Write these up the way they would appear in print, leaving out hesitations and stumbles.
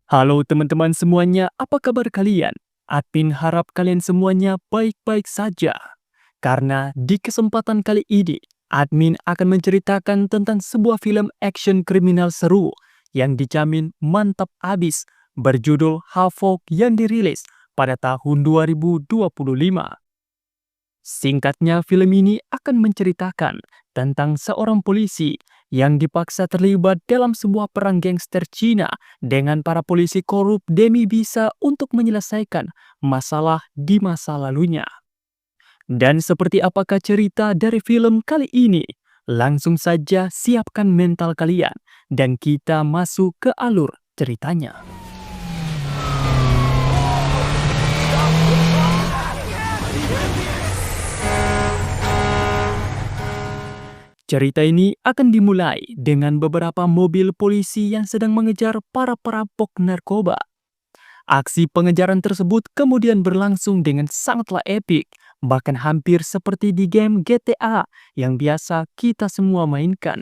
Halo teman-teman semuanya, apa kabar kalian? Admin harap kalian semuanya baik-baik saja. Karena di kesempatan kali ini, admin akan menceritakan tentang sebuah film action kriminal seru yang dijamin mantap abis, berjudul Havoc yang dirilis pada tahun 2025. Singkatnya, film ini akan menceritakan tentang seorang polisi yang dipaksa terlibat dalam sebuah perang gangster Cina dengan para polisi korup demi bisa untuk menyelesaikan masalah di masa lalunya. Dan seperti apakah cerita dari film kali ini? Langsung saja siapkan mental kalian dan kita masuk ke alur ceritanya. Cerita ini akan dimulai dengan beberapa mobil polisi yang sedang mengejar para perampok narkoba. Aksi pengejaran tersebut kemudian berlangsung dengan sangatlah epik, bahkan hampir seperti di game GTA yang biasa kita semua mainkan.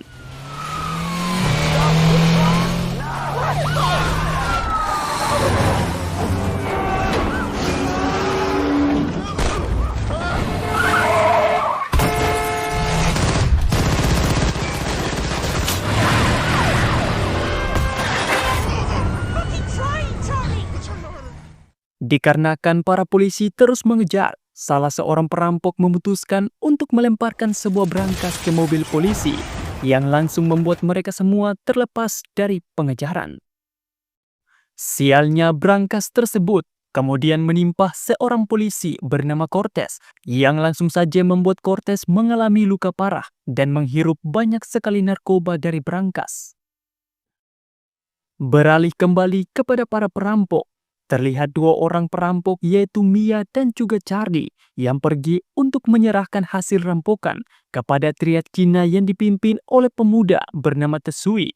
Dikarenakan para polisi terus mengejar, salah seorang perampok memutuskan untuk melemparkan sebuah brankas ke mobil polisi yang langsung membuat mereka semua terlepas dari pengejaran. Sialnya brankas tersebut kemudian menimpa seorang polisi bernama Cortez yang langsung saja membuat Cortez mengalami luka parah dan menghirup banyak sekali narkoba dari brankas. Beralih kembali kepada para perampok. Terlihat dua orang perampok yaitu Mia dan juga Charlie yang pergi untuk menyerahkan hasil rampokan kepada triad Cina yang dipimpin oleh pemuda bernama Tesui.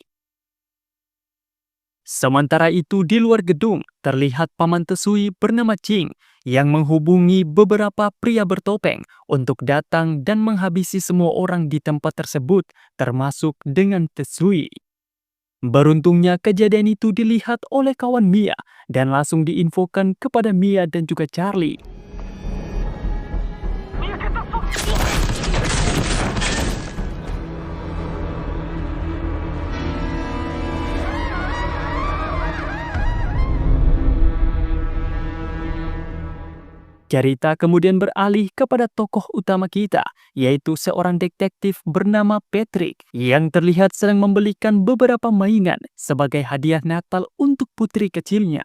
Sementara itu di luar gedung terlihat paman Tesui bernama Ching yang menghubungi beberapa pria bertopeng untuk datang dan menghabisi semua orang di tempat tersebut termasuk dengan Tesui. Beruntungnya kejadian itu dilihat oleh kawan Mia dan langsung diinfokan kepada Mia dan juga Charlie. Cerita kemudian beralih kepada tokoh utama kita, yaitu seorang detektif bernama Patrick yang terlihat sedang membelikan beberapa mainan sebagai hadiah Natal untuk putri kecilnya.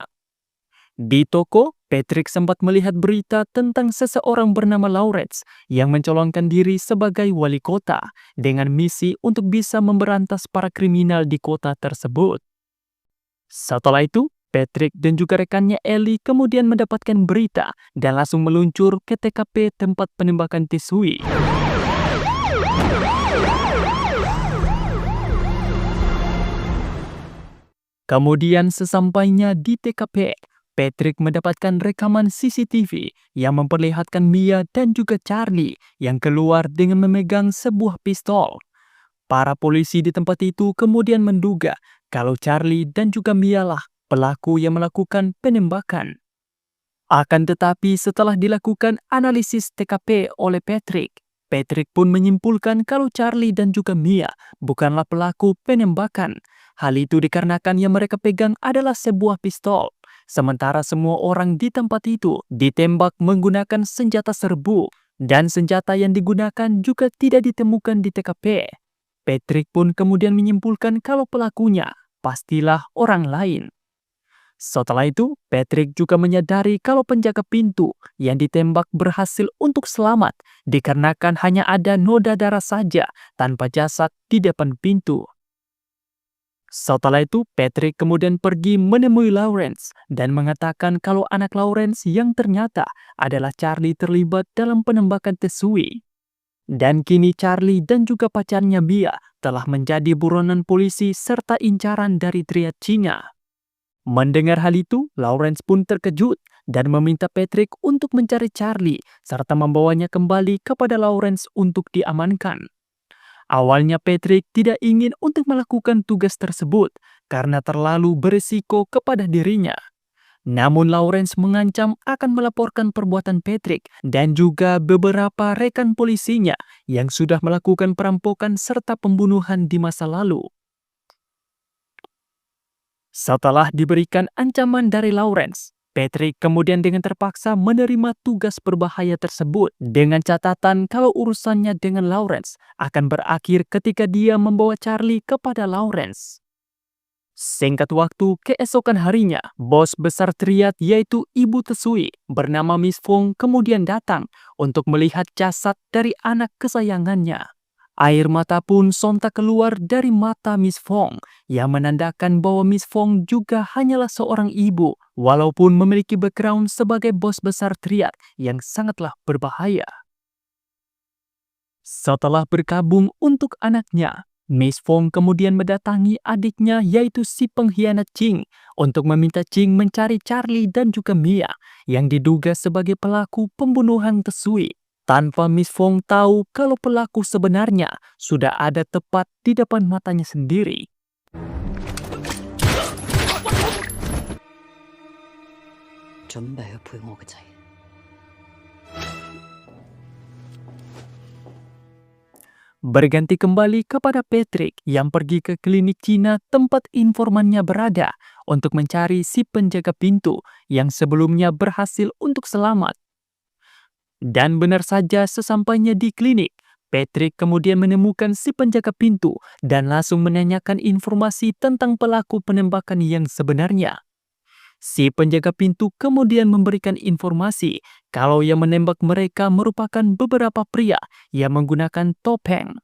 Di toko, Patrick sempat melihat berita tentang seseorang bernama Lawrence yang mencalonkan diri sebagai wali kota dengan misi untuk bisa memberantas para kriminal di kota tersebut. Setelah itu, Patrick dan juga rekannya Ellie kemudian mendapatkan berita dan langsung meluncur ke TKP tempat penembakan Tesui. Kemudian sesampainya di TKP, Patrick mendapatkan rekaman CCTV yang memperlihatkan Mia dan juga Charlie yang keluar dengan memegang sebuah pistol. Para polisi di tempat itu kemudian menduga kalau Charlie dan juga Mia lah pelaku yang melakukan penembakan. Akan tetapi setelah dilakukan analisis TKP oleh Patrick, Patrick pun menyimpulkan kalau Charlie dan juga Mia bukanlah pelaku penembakan. Hal itu dikarenakan yang mereka pegang adalah sebuah pistol. Sementara semua orang di tempat itu ditembak menggunakan senjata serbu dan senjata yang digunakan juga tidak ditemukan di TKP. Patrick pun kemudian menyimpulkan kalau pelakunya pastilah orang lain. Setelah itu, Patrick juga menyadari kalau penjaga pintu yang ditembak berhasil untuk selamat dikarenakan hanya ada noda darah saja tanpa jasad di depan pintu. Setelah itu, Patrick kemudian pergi menemui Lawrence dan mengatakan kalau anak Lawrence yang ternyata adalah Charlie terlibat dalam penembakan Tesui. Dan kini Charlie dan juga pacarnya Mia telah menjadi buronan polisi serta incaran dari triad Cina. Mendengar hal itu, Lawrence pun terkejut dan meminta Patrick untuk mencari Charlie serta membawanya kembali kepada Lawrence untuk diamankan. Awalnya Patrick tidak ingin untuk melakukan tugas tersebut karena terlalu berisiko kepada dirinya. Namun Lawrence mengancam akan melaporkan perbuatan Patrick dan juga beberapa rekan polisinya yang sudah melakukan perampokan serta pembunuhan di masa lalu. Setelah diberikan ancaman dari Lawrence, Patrick kemudian dengan terpaksa menerima tugas berbahaya tersebut dengan catatan kalau urusannya dengan Lawrence akan berakhir ketika dia membawa Charlie kepada Lawrence. Singkat waktu, keesokan harinya, bos besar triad yaitu Ibu Tsui bernama Miss Fong kemudian datang untuk melihat jasad dari anak kesayangannya. Air mata pun sontak keluar dari mata Miss Fong yang menandakan bahwa Miss Fong juga hanyalah seorang ibu walaupun memiliki background sebagai bos besar triad yang sangatlah berbahaya. Setelah berkabung untuk anaknya, Miss Fong kemudian mendatangi adiknya yaitu si pengkhianat Ching untuk meminta Ching mencari Charlie dan juga Mia yang diduga sebagai pelaku pembunuhan Tsui. Tanpa Miss Fong tahu kalau pelaku sebenarnya sudah ada tepat di depan matanya sendiri. Berganti kembali kepada Patrick yang pergi ke klinik Cina tempat informannya berada untuk mencari si penjaga pintu yang sebelumnya berhasil untuk selamat. Dan benar saja sesampainya di klinik, Patrick kemudian menemukan si penjaga pintu dan langsung menanyakan informasi tentang pelaku penembakan yang sebenarnya. Si penjaga pintu kemudian memberikan informasi kalau yang menembak mereka merupakan beberapa pria yang menggunakan topeng.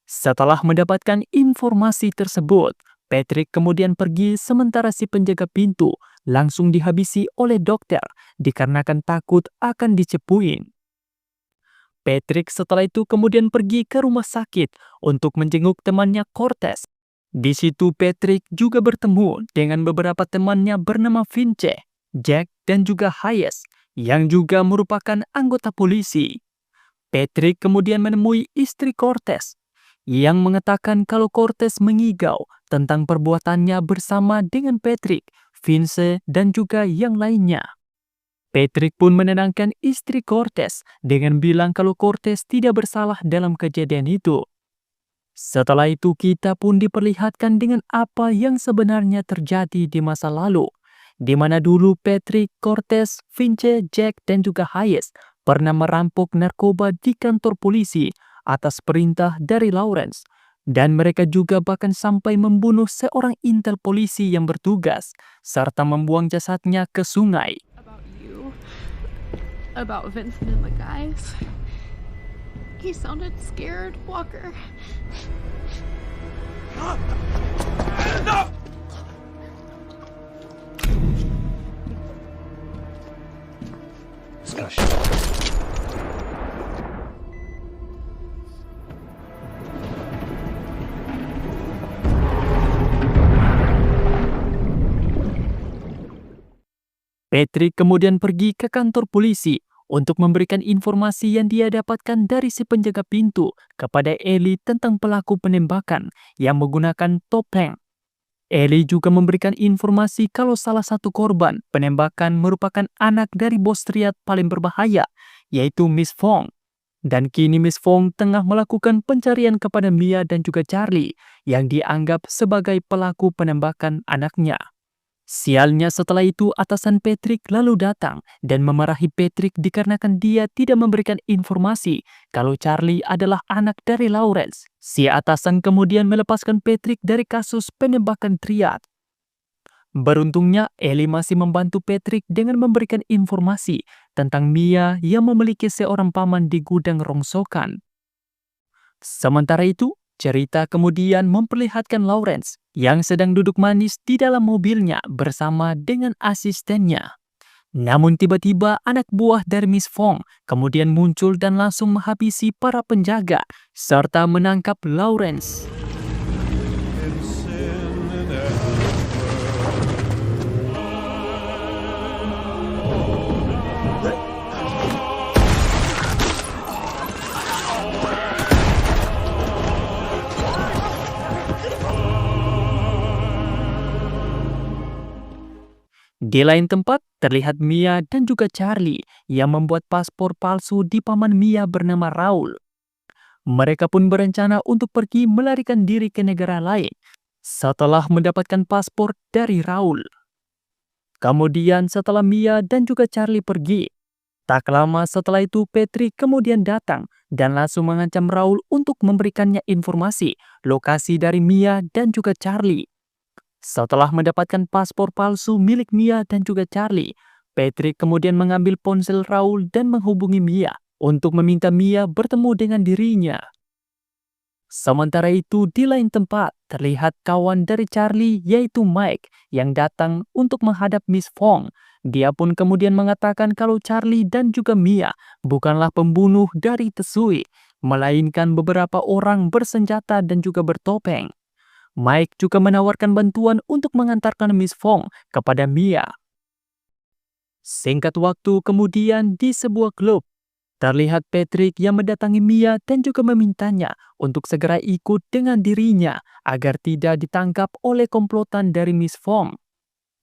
Setelah mendapatkan informasi tersebut, Patrick kemudian pergi sementara si penjaga pintu langsung dihabisi oleh dokter dikarenakan takut akan dicepuin. Patrick setelah itu kemudian pergi ke rumah sakit untuk menjenguk temannya Cortez. Di situ Patrick juga bertemu dengan beberapa temannya bernama Vince, Jack, dan juga Hayes yang juga merupakan anggota polisi. Patrick kemudian menemui istri Cortez yang mengatakan kalau Cortez mengigau tentang perbuatannya bersama dengan Patrick, Vince, dan juga yang lainnya. Patrick pun menenangkan istri Cortez dengan bilang kalau Cortez tidak bersalah dalam kejadian itu. Setelah itu kita pun diperlihatkan dengan apa yang sebenarnya terjadi di masa lalu, di mana dulu Patrick, Cortez, Vince, Jack, dan juga Hayes pernah merampok narkoba di kantor polisi atas perintah dari Lawrence, dan mereka juga bahkan sampai membunuh seorang intel polisi yang bertugas, serta membuang jasadnya ke sungai. About Vincent and the guys. He sounded scared, Walker. Discussion. Patrick kemudian pergi ke kantor polisi untuk memberikan informasi yang dia dapatkan dari si penjaga pintu kepada Ellie tentang pelaku penembakan yang menggunakan topeng. Ellie juga memberikan informasi kalau salah satu korban penembakan merupakan anak dari bos triad paling berbahaya, yaitu Miss Fong. Dan kini Miss Fong tengah melakukan pencarian kepada Mia dan juga Charlie yang dianggap sebagai pelaku penembakan anaknya. Sialnya setelah itu atasan Patrick lalu datang dan memarahi Patrick dikarenakan dia tidak memberikan informasi kalau Charlie adalah anak dari Lawrence. Si atasan kemudian melepaskan Patrick dari kasus penembakan triad. Beruntungnya Ellie masih membantu Patrick dengan memberikan informasi tentang Mia yang memiliki seorang paman di gudang rongsokan. Sementara itu, cerita kemudian memperlihatkan Lawrence yang sedang duduk manis di dalam mobilnya bersama dengan asistennya. Namun tiba-tiba anak buah dari Miss Fong kemudian muncul dan langsung menghabisi para penjaga serta menangkap Lawrence. Di lain tempat, terlihat Mia dan juga Charlie yang membuat paspor palsu di paman Mia bernama Raul. Mereka pun berencana untuk pergi melarikan diri ke negara lain setelah mendapatkan paspor dari Raul. Kemudian setelah Mia dan juga Charlie pergi, tak lama setelah itu Patrick kemudian datang dan langsung mengancam Raul untuk memberikannya informasi lokasi dari Mia dan juga Charlie. Setelah mendapatkan paspor palsu milik Mia dan juga Charlie, Patrick kemudian mengambil ponsel Raul dan menghubungi Mia untuk meminta Mia bertemu dengan dirinya. Sementara itu di lain tempat, terlihat kawan dari Charlie yaitu Mike yang datang untuk menghadap Miss Fong. Dia pun kemudian mengatakan kalau Charlie dan juga Mia bukanlah pembunuh dari Tesui, melainkan beberapa orang bersenjata dan juga bertopeng. Mike juga menawarkan bantuan untuk mengantarkan Miss Fong kepada Mia. Singkat waktu kemudian di sebuah klub, terlihat Patrick yang mendatangi Mia dan juga memintanya untuk segera ikut dengan dirinya agar tidak ditangkap oleh komplotan dari Miss Fong.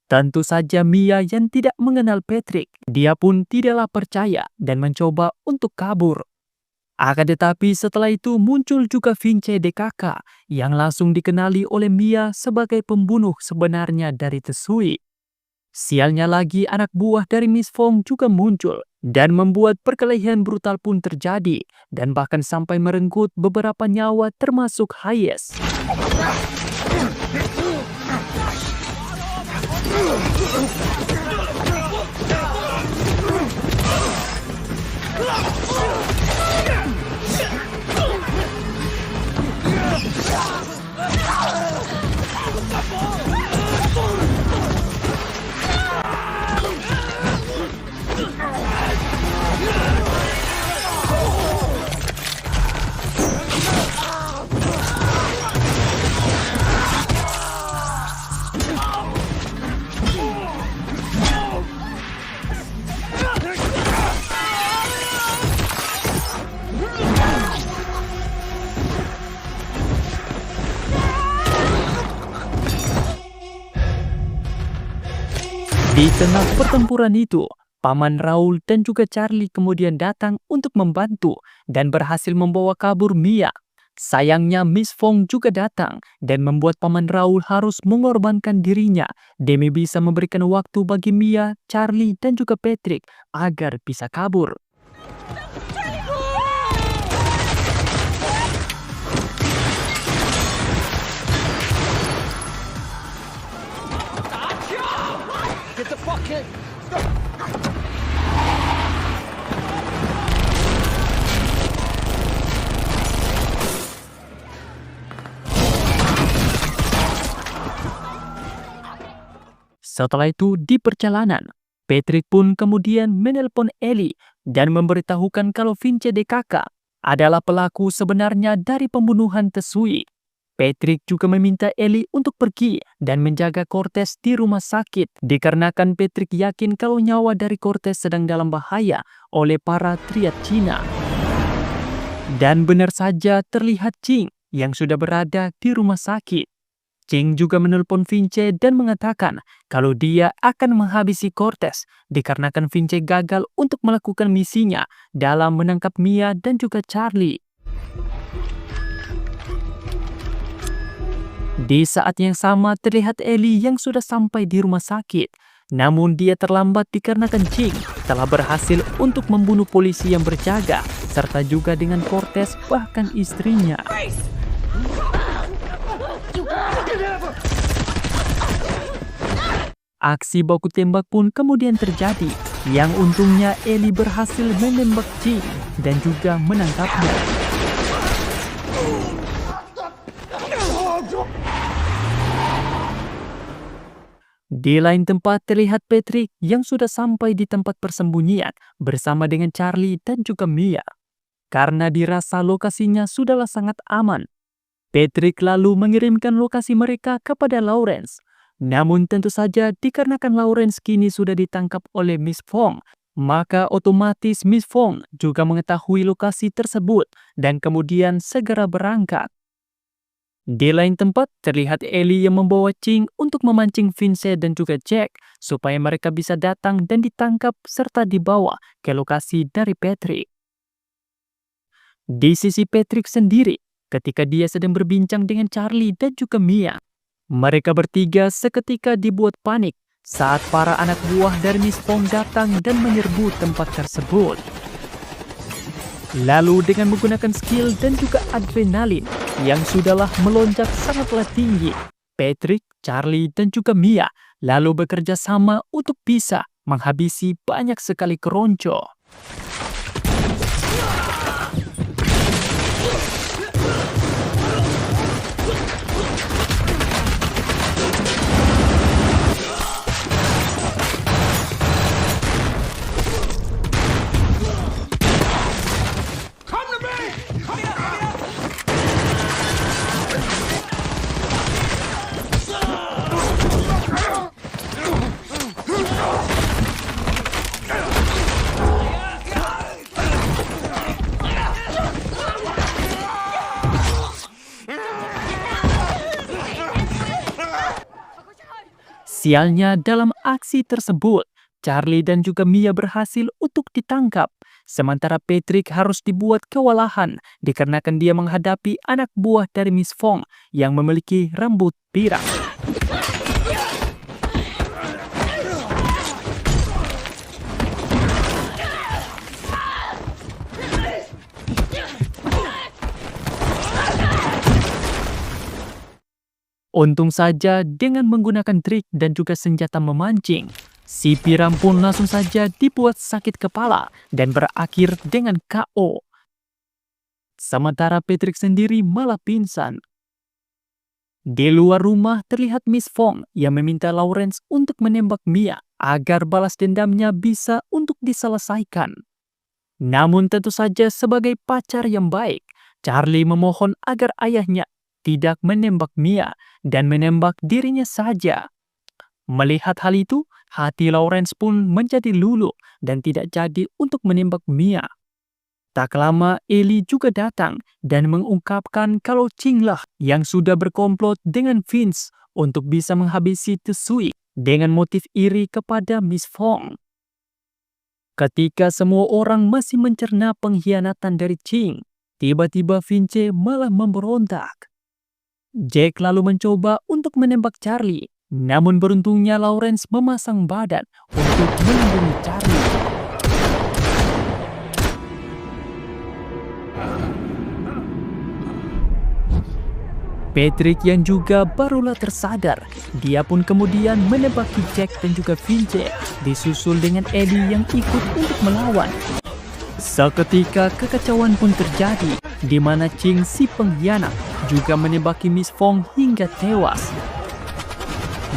Tentu saja Mia yang tidak mengenal Patrick, dia pun tidaklah percaya dan mencoba untuk kabur. Akan tetapi setelah itu muncul juga Vince DKK yang langsung dikenali oleh Mia sebagai pembunuh sebenarnya dari Tesui. Sialnya lagi anak buah dari Miss Fong juga muncul dan membuat perkelahian brutal pun terjadi dan bahkan sampai merenggut beberapa nyawa termasuk Hayes. Di tengah pertempuran itu, paman Raul dan juga Charlie kemudian datang untuk membantu dan berhasil membawa kabur Mia. Sayangnya Miss Fong juga datang dan membuat paman Raul harus mengorbankan dirinya demi bisa memberikan waktu bagi Mia, Charlie dan juga Patrick agar bisa kabur. Get the fuck in! Setelah itu di perjalanan, Patrick pun kemudian menelpon Ellie dan memberitahukan kalau Vince DKK adalah pelaku sebenarnya dari pembunuhan Tesui. Patrick juga meminta Ellie untuk pergi dan menjaga Cortez di rumah sakit dikarenakan Patrick yakin kalau nyawa dari Cortez sedang dalam bahaya oleh para triad Cina. Dan benar saja terlihat Ching yang sudah berada di rumah sakit. Ching juga menelpon Vince dan mengatakan kalau dia akan menghabisi Cortez dikarenakan Vince gagal untuk melakukan misinya dalam menangkap Mia dan juga Charlie. Di saat yang sama terlihat Ellie yang sudah sampai di rumah sakit. Namun dia terlambat dikarenakan Ching telah berhasil untuk membunuh polisi yang berjaga serta juga dengan Cortez bahkan istrinya. Aksi baku tembak pun kemudian terjadi yang untungnya Ellie berhasil menembak Ching dan juga menangkapnya. Di lain tempat terlihat Patrick yang sudah sampai di tempat persembunyian bersama dengan Charlie dan juga Mia. Karena dirasa lokasinya sudahlah sangat aman, Patrick lalu mengirimkan lokasi mereka kepada Lawrence. Namun tentu saja dikarenakan Lawrence kini sudah ditangkap oleh Miss Fong, maka otomatis Miss Fong juga mengetahui lokasi tersebut dan kemudian segera berangkat. Di lain tempat, terlihat Ellie yang membawa Ching untuk memancing Vince dan juga Jack supaya mereka bisa datang dan ditangkap serta dibawa ke lokasi dari Patrick. Di sisi Patrick sendiri, ketika dia sedang berbincang dengan Charlie dan juga Mia, mereka bertiga seketika dibuat panik saat para anak buah dari Miss Fong datang dan menyerbu tempat tersebut. Lalu dengan menggunakan skill dan juga adrenalin yang sudahlah melonjak sangatlah tinggi, Patrick, Charlie, dan juga Mia lalu bekerja sama untuk bisa menghabisi banyak sekali keronco. Sialnya dalam aksi tersebut, Charlie dan juga Mia berhasil untuk ditangkap, sementara Patrick harus dibuat kewalahan dikarenakan dia menghadapi anak buah dari Miss Fong yang memiliki rambut pirang. Untung saja dengan menggunakan trik dan juga senjata memancing, si Piram pun langsung saja dibuat sakit kepala dan berakhir dengan KO. Sementara Patrick sendiri malah pingsan. Di luar rumah terlihat Miss Fong yang meminta Lawrence untuk menembak Mia agar balas dendamnya bisa untuk diselesaikan. Namun tentu saja sebagai pacar yang baik, Charlie memohon agar ayahnya tidak menembak Mia dan menembak dirinya saja. Melihat hal itu, hati Lawrence pun menjadi luluh dan tidak jadi untuk menembak Mia. Tak lama Ellie juga datang dan mengungkapkan kalau Ching lah yang sudah berkomplot dengan Vince untuk bisa menghabisi Tsui dengan motif iri kepada Miss Fong. Ketika semua orang masih mencerna pengkhianatan dari Ching, tiba-tiba Vince malah memberontak. Jack lalu mencoba untuk menembak Charlie, namun beruntungnya Lawrence memasang badan untuk melindungi Charlie. Patrick yang juga barulah tersadar, dia pun kemudian menembaki Jack dan juga Vince, disusul dengan Ellie yang ikut untuk melawan. Seketika kekacauan pun terjadi, di mana Ching si pengkhianat juga menembaki Miss Fong hingga tewas.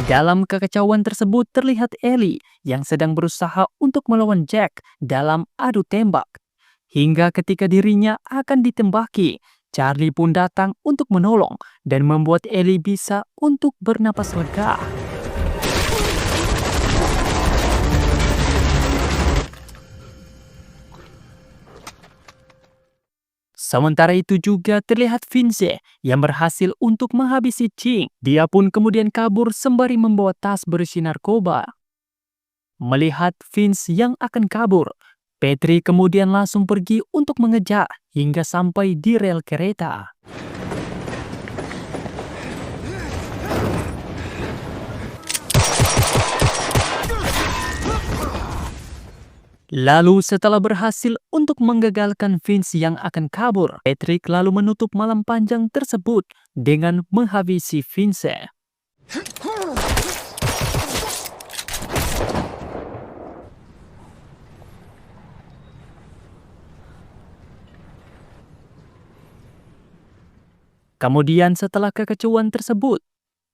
Dalam kekacauan tersebut terlihat Ellie yang sedang berusaha untuk melawan Jack dalam adu tembak. Hingga ketika dirinya akan ditembaki, Charlie pun datang untuk menolong dan membuat Ellie bisa untuk bernapas lega. Sementara itu juga terlihat Vince yang berhasil untuk menghabisi Ching. Dia pun kemudian kabur sembari membawa tas berisi narkoba. Melihat Vince yang akan kabur, Patrick kemudian langsung pergi untuk mengejar hingga sampai di rel kereta. Lalu setelah berhasil untuk menggagalkan Vince yang akan kabur, Patrick lalu menutup malam panjang tersebut dengan menghabisi Vince. Kemudian setelah kekacauan tersebut,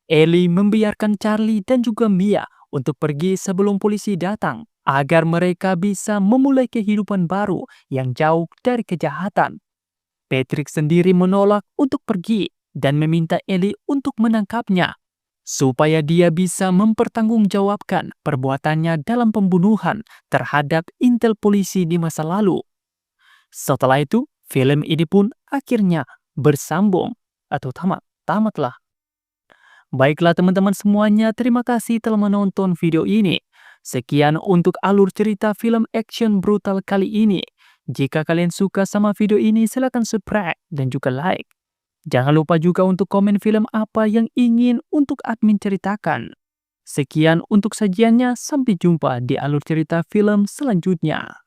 Ellie membiarkan Charlie dan juga Mia untuk pergi sebelum polisi datang, agar mereka bisa memulai kehidupan baru yang jauh dari kejahatan. Patrick sendiri menolak untuk pergi dan meminta Ellie untuk menangkapnya, supaya dia bisa mempertanggungjawabkan perbuatannya dalam pembunuhan terhadap intel polisi di masa lalu. Setelah itu, film ini pun akhirnya bersambung atau tamat. tamatlah. Baiklah teman-teman semuanya, terima kasih telah menonton video ini. Sekian untuk alur cerita film action brutal kali ini. Jika kalian suka sama video ini, silakan subscribe dan juga like. Jangan lupa juga untuk komen film apa yang ingin untuk admin ceritakan. Sekian untuk sajiannya, sampai jumpa di alur cerita film selanjutnya.